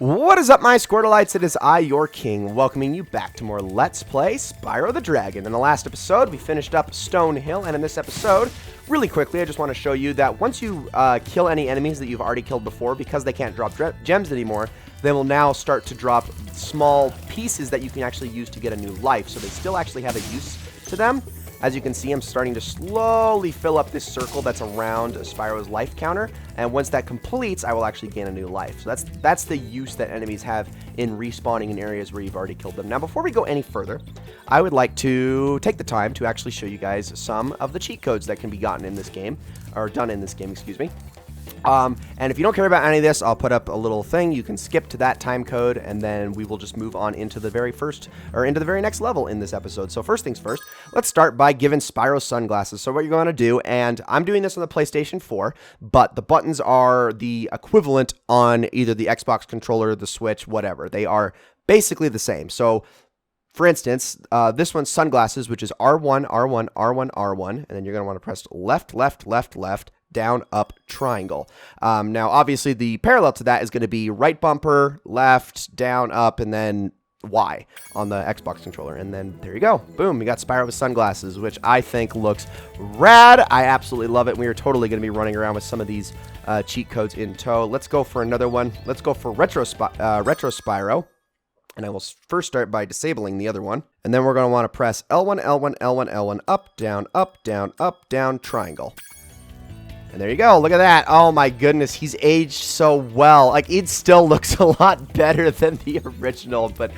What is up, my Squirtleites? It is I, your king, welcoming you back to more Let's Play Spyro the Dragon. In the last episode, we finished up Stone Hill, and in this episode, really quickly, I just want to show you that once you kill any enemies that you've already killed before, because they can't drop gems anymore, they will now start to drop small pieces that you can actually use to get a new life. So they still actually have a use to them. As you can see, I'm starting to slowly fill up this circle that's around Spyro's life counter, and once that completes, I will actually gain a new life. So that's the use that enemies have in respawning in areas where you've already killed them. Now, before we go any further, I would like to take the time to actually show you guys some of the cheat codes that can be gotten in this game, or done in this game, excuse me. And if you don't care about any of this, I'll put up a little thing. You can skip to that time code, and then we will just move on into the very next level in this episode. So first things first, let's start by giving Spyro sunglasses. So what you're going to do, and I'm doing this on the PlayStation 4, but the buttons are the equivalent on either the Xbox controller, the Switch, whatever. They are basically the same. So for instance, this one's sunglasses, which is R1, R1, R1, R1, and then you're going to want to press left, left, left, left, down, up, triangle. Now, obviously, the parallel to that is going to be right bumper, left, down, up, and then Y on the Xbox controller. And then there you go. Boom, you got Spyro with sunglasses, which I think looks rad. I absolutely love it. We are totally going to be running around with some of these cheat codes in tow. Let's go for another one. Let's go for Retro Spyro. And I will first start by disabling the other one. And then we're going to want to press L1, L1, L1, L1, up, down, up, down, up, down, triangle. And there you go. Look at that. Oh my goodness. He's aged so well. Like, it still looks a lot better than the original, but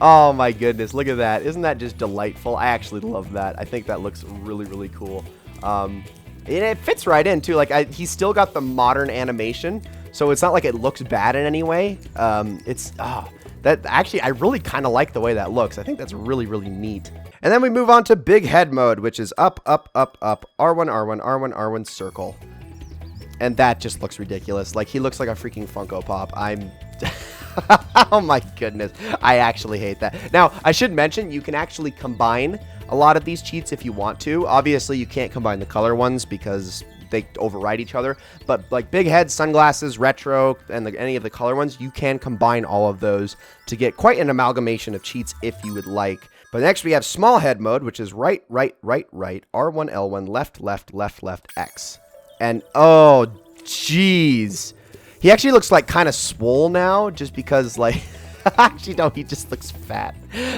oh my goodness. Look at that. Isn't that just delightful? I actually love that. I think that looks really, really cool. And it fits right in too. Like, he's still got the modern animation, so it's not like it looks bad in any way. That actually, I really kind of like the way that looks. I think that's really, really neat. And then we move on to Big Head mode, which is up, up, up, up, R1, R1, R1, R1, circle. And that just looks ridiculous. Like, he looks like a freaking Funko Pop. Oh my goodness. I actually hate that. Now, I should mention, you can actually combine a lot of these cheats if you want to. Obviously, you can't combine the color ones because they override each other. But like Big Head, sunglasses, retro, and any of the color ones, you can combine all of those to get quite an amalgamation of cheats if you would like. But next we have Small Head mode, which is right, right, right, right, R1, L1, left, left, left, left, X. And, oh, jeez. He actually looks like kind of swole now, just because, like, actually, no, he just looks fat.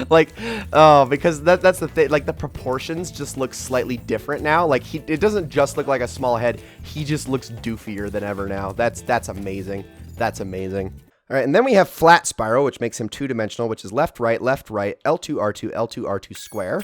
Like, oh, because that's the thing. Like, the proportions just look slightly different now. Like, it doesn't just look like a small head. He just looks doofier than ever now. That's amazing. That's amazing. All right, and then we have Flat Spyro, which makes him two-dimensional, which is left, right, L2, R2, L2, R2 square.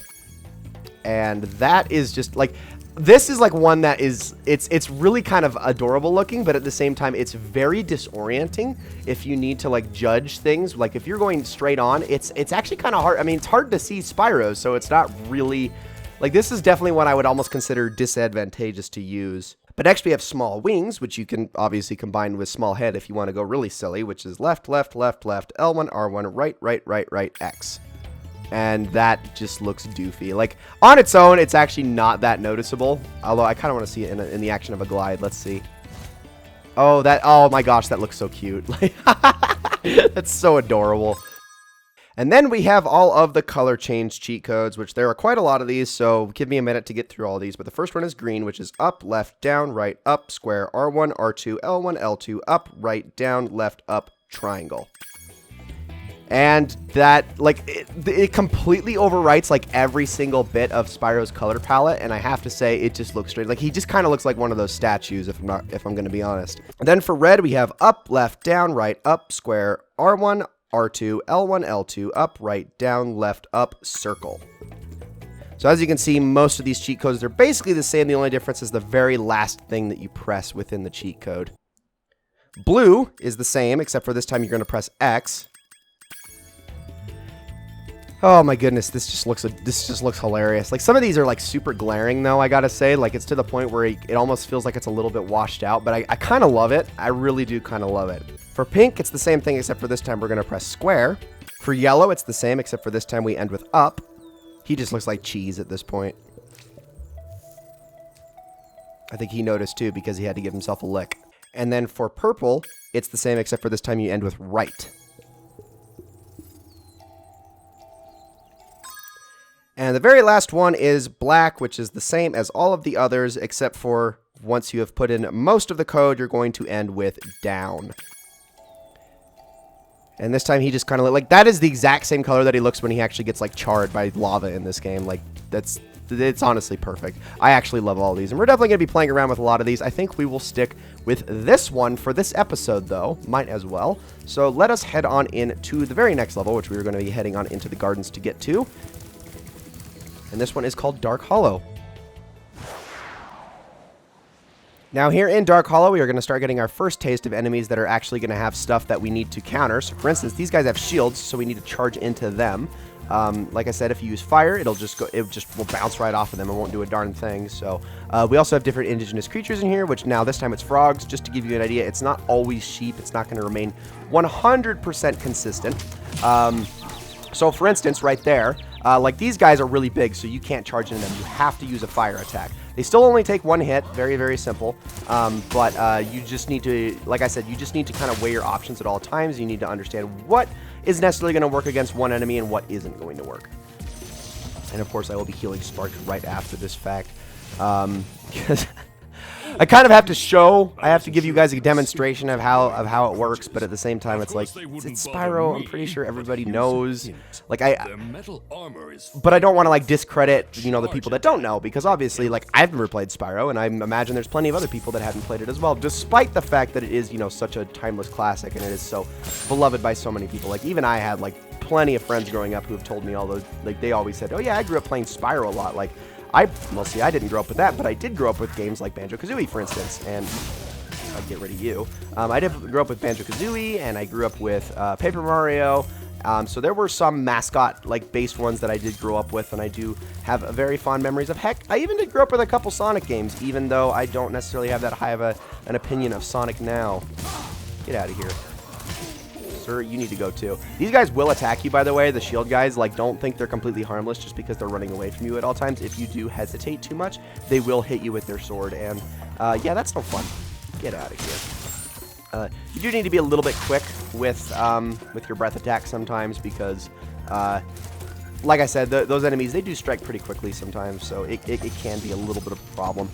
And that is just, like, this is like one that is, it's really kind of adorable looking, but at the same time, it's very disorienting if you need to, like, judge things. Like, if you're going straight on, it's actually kind of hard. I mean, it's hard to see Spyro, so it's not really, like, this is definitely one I would almost consider disadvantageous to use. But next we have Small Wings, which you can obviously combine with Small Head if you want to go really silly, which is left, left, left, left, L1, R1, right, right, right, right, X. And that just looks doofy. Like, on its own, it's actually not that noticeable. Although I kind of want to see it in the action of a glide. Let's see. Oh, oh my gosh, that looks so cute. That's so adorable. And then we have all of the color change cheat codes, which there are quite a lot of these, so give me a minute to get through all these. But the first one is green, which is up, left, down, right, up, square, R1, R2, L1, L2, up, right, down, left, up, triangle. And that, like, it completely overwrites, like, every single bit of Spyro's color palette, and I have to say, it just looks straight. Like, he just kind of looks like one of those statues, if I'm going to be honest. And then for red, we have up, left, down, right, up, square, R1, R2, L1, L2, up, right, down, left, up, circle. So as you can see, most of these cheat codes, they're basically the same. The only difference is the very last thing that you press within the cheat code. Blue is the same, except for this time you're going to press X. Oh my goodness, this just looks hilarious. Like, some of these are like super glaring though, I gotta say. Like, it's to the point where it almost feels like it's a little bit washed out, but I kind of love it. I really do kind of love it. For pink, it's the same thing, except for this time we're gonna press square. For yellow, it's the same, except for this time we end with up. He just looks like cheese at this point. I think he noticed too, because he had to give himself a lick. And then for purple, it's the same, except for this time you end with right. And the very last one is black, which is the same as all of the others, except for once you have put in most of the code, you're going to end with down. And this time he just kind of like, that is the exact same color that he looks when he actually gets like charred by lava in this game. Like it's honestly perfect. I actually love all these, and we're definitely going to be playing around with a lot of these. I think we will stick with this one for this episode, though. Might as well. So let us head on into the very next level, which we are going to be heading on into the gardens to get to. And this one is called Dark Hollow. Now here in Dark Hollow, we are going to start getting our first taste of enemies that are actually going to have stuff that we need to counter. So for instance, these guys have shields, so we need to charge into them. Like I said, if you use fire, it just will bounce right off of them and won't do a darn thing. So we also have different indigenous creatures in here, which now this time it's frogs. Just to give you an idea, it's not always sheep. It's not going to remain 100% consistent. So for instance, right there, like these guys are really big, so you can't charge into them. You have to use a fire attack. They still only take one hit, very, very simple. But you just need to, like I said, you just need to kind of weigh your options at all times. You need to understand what is necessarily going to work against one enemy and what isn't going to work. And of course, I will be healing Sparks right after this fact. Because I kind of have to show, I have to give you guys a demonstration of how it works, but at the same time, it's like, it's Spyro. I'm pretty sure everybody knows. Like, but I don't want to, like, discredit, you know, the people that don't know, because obviously, like, I've never played Spyro, and I imagine there's plenty of other people that haven't played it as well, despite the fact that it is, you know, such a timeless classic, and it is so beloved by so many people. Like, even I had, like, plenty of friends growing up who have told me all those, like, they always said, oh, yeah, I grew up playing Spyro a lot. Like, well, see, I didn't grow up with that, but I did grow up with games like Banjo-Kazooie, for instance, and I'll get rid of you. I did grow up with Banjo-Kazooie, and I grew up with Paper Mario, so there were some mascot, like, based ones that I did grow up with, and I do have very fond memories of. Heck, I even did grow up with a couple Sonic games, even though I don't necessarily have that high of an opinion of Sonic now. Get out of here. Sir, you need to go too. These guys will attack you, by the way. The shield guys, like, don't think they're completely harmless just because they're running away from you at all times. If you do hesitate too much, they will hit you with their sword, and yeah, that's no fun. Get out of here. You do need to be a little bit quick with your breath attack sometimes because, like I said, those enemies, they do strike pretty quickly sometimes, so it can be a little bit of a problem.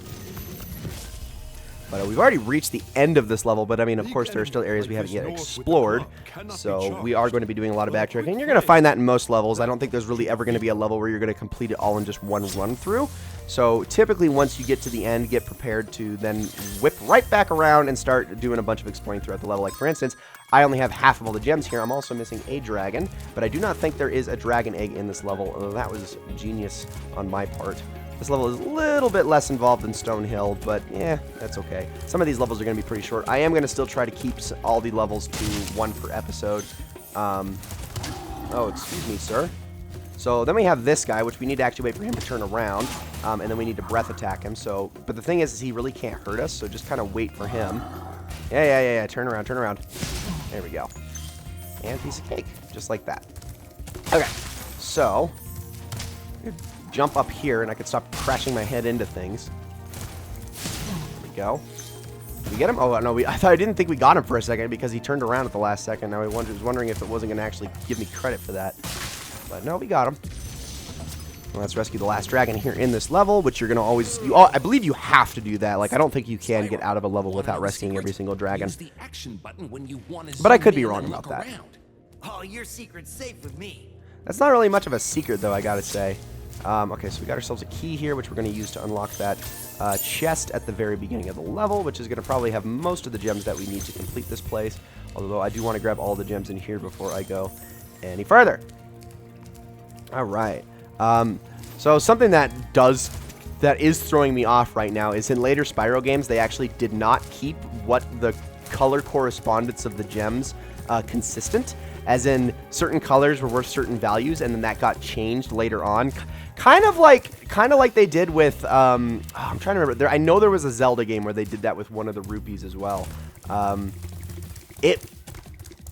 But we've already reached the end of this level, but I mean, of course, there are still areas we haven't yet explored, so we are going to be doing a lot of backtracking, and you're going to find that in most levels. I don't think there's really ever going to be a level where you're going to complete it all in just one run through. So typically, once you get to the end, get prepared to then whip right back around and start doing a bunch of exploring throughout the level. Like, for instance, I only have half of all the gems here. I'm also missing a dragon, but I do not think there is a dragon egg in this level, although that was genius on my part. This level is a little bit less involved than Stone Hill, but yeah, that's okay. Some of these levels are going to be pretty short. I am going to still try to keep all the levels to one per episode. Oh, excuse me, sir. So then we have this guy, which we need to actually wait for him to turn around, and then we need to breath attack him. So, but the thing is he really can't hurt us, so just kind of wait for him. Yeah. Turn around. There we go. And piece of cake, just like that. Okay, so jump up here, and I can stop crashing my head into things. There we go. Did we get him? Oh, no, I didn't think we got him for a second because he turned around at the last second. Now I was wondering if it wasn't going to actually give me credit for that. But no, we got him. Well, let's rescue the last dragon here in this level, which you're going to always... I believe you have to do that. Like, I don't think you can get out of a level without rescuing every single dragon. But I could be wrong about that. Oh, your secret's safe with me. That's not really much of a secret, though, I gotta say. Okay, so we got ourselves a key here, which we're going to use to unlock that chest at the very beginning of the level, which is going to probably have most of the gems that we need to complete this place. Although I do want to grab all the gems in here before I go any further. All right. So something that is throwing me off right now is in later Spyro games, they actually did not keep what the color correspondence of the gems consistent. As in, certain colors were worth certain values, and then that got changed later on. Kind of like they did with, I'm trying to remember. I know there was a Zelda game where they did that with one of the rupees as well.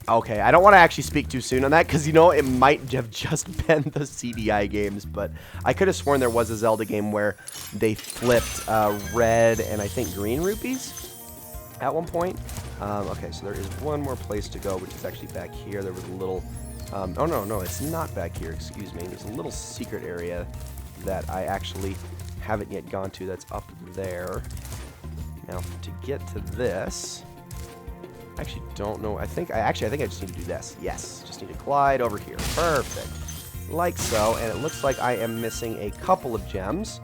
Okay, I don't want to actually speak too soon on that, because, you know, it might have just been the CDI games, but I could have sworn there was a Zelda game where they flipped red and I think green rupees at one point. Okay, so there is one more place to go, which is actually back here. There was a little Oh, no, it's not back here. Excuse me. There's a little secret area that I actually haven't yet gone to that's up there. Now, to get to this, I actually don't know. I think I just need to do this. Yes, just need to glide over here. Perfect. Like so, and it looks like I am missing a couple of gems.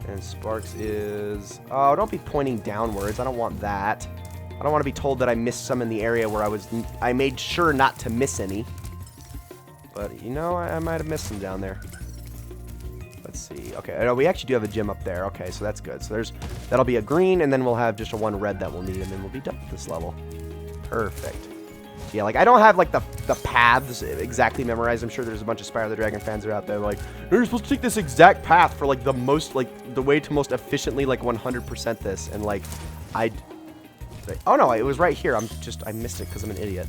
And Sparks is... Oh, don't be pointing downwards. I don't want that. I don't want to be told that I missed some in the area where I made sure not to miss any. But, you know, I might have missed some down there. Let's see. Okay, no, we actually do have a gem up there. Okay, so that's good. So that'll be a green, and then we'll have just a one red that we'll need, and then we'll be done with this level. Perfect. Yeah, like, I don't have, like, the paths exactly memorized. I'm sure there's a bunch of Spyro the Dragon fans that are out there like, you're supposed to take this exact path for, like, the way to most efficiently, like, 100% this. And, like, oh, no, it was right here. I missed it because I'm an idiot.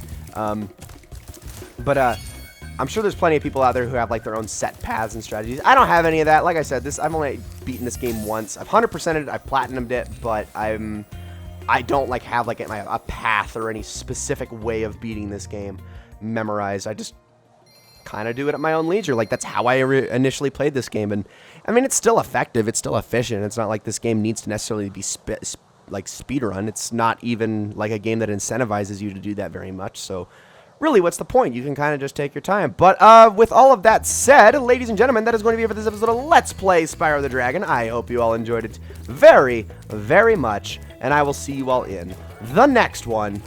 I'm sure there's plenty of people out there who have, like, their own set paths and strategies. I don't have any of that. Like I said, I've only beaten this game once. I've 100%ed it. I've platinumed it, but I don't, like, have, like, a path or any specific way of beating this game memorized. I just kind of do it at my own leisure. Like, that's how I initially played this game. And, I mean, it's still effective. It's still efficient. It's not like this game needs to necessarily be, speedrun. It's not even, like, a game that incentivizes you to do that very much. So, really, what's the point? You can kind of just take your time. But with all of that said, ladies and gentlemen, that is going to be it for this episode of Let's Play Spyro the Dragon. I hope you all enjoyed it very, very much. And I will see you all in the next one.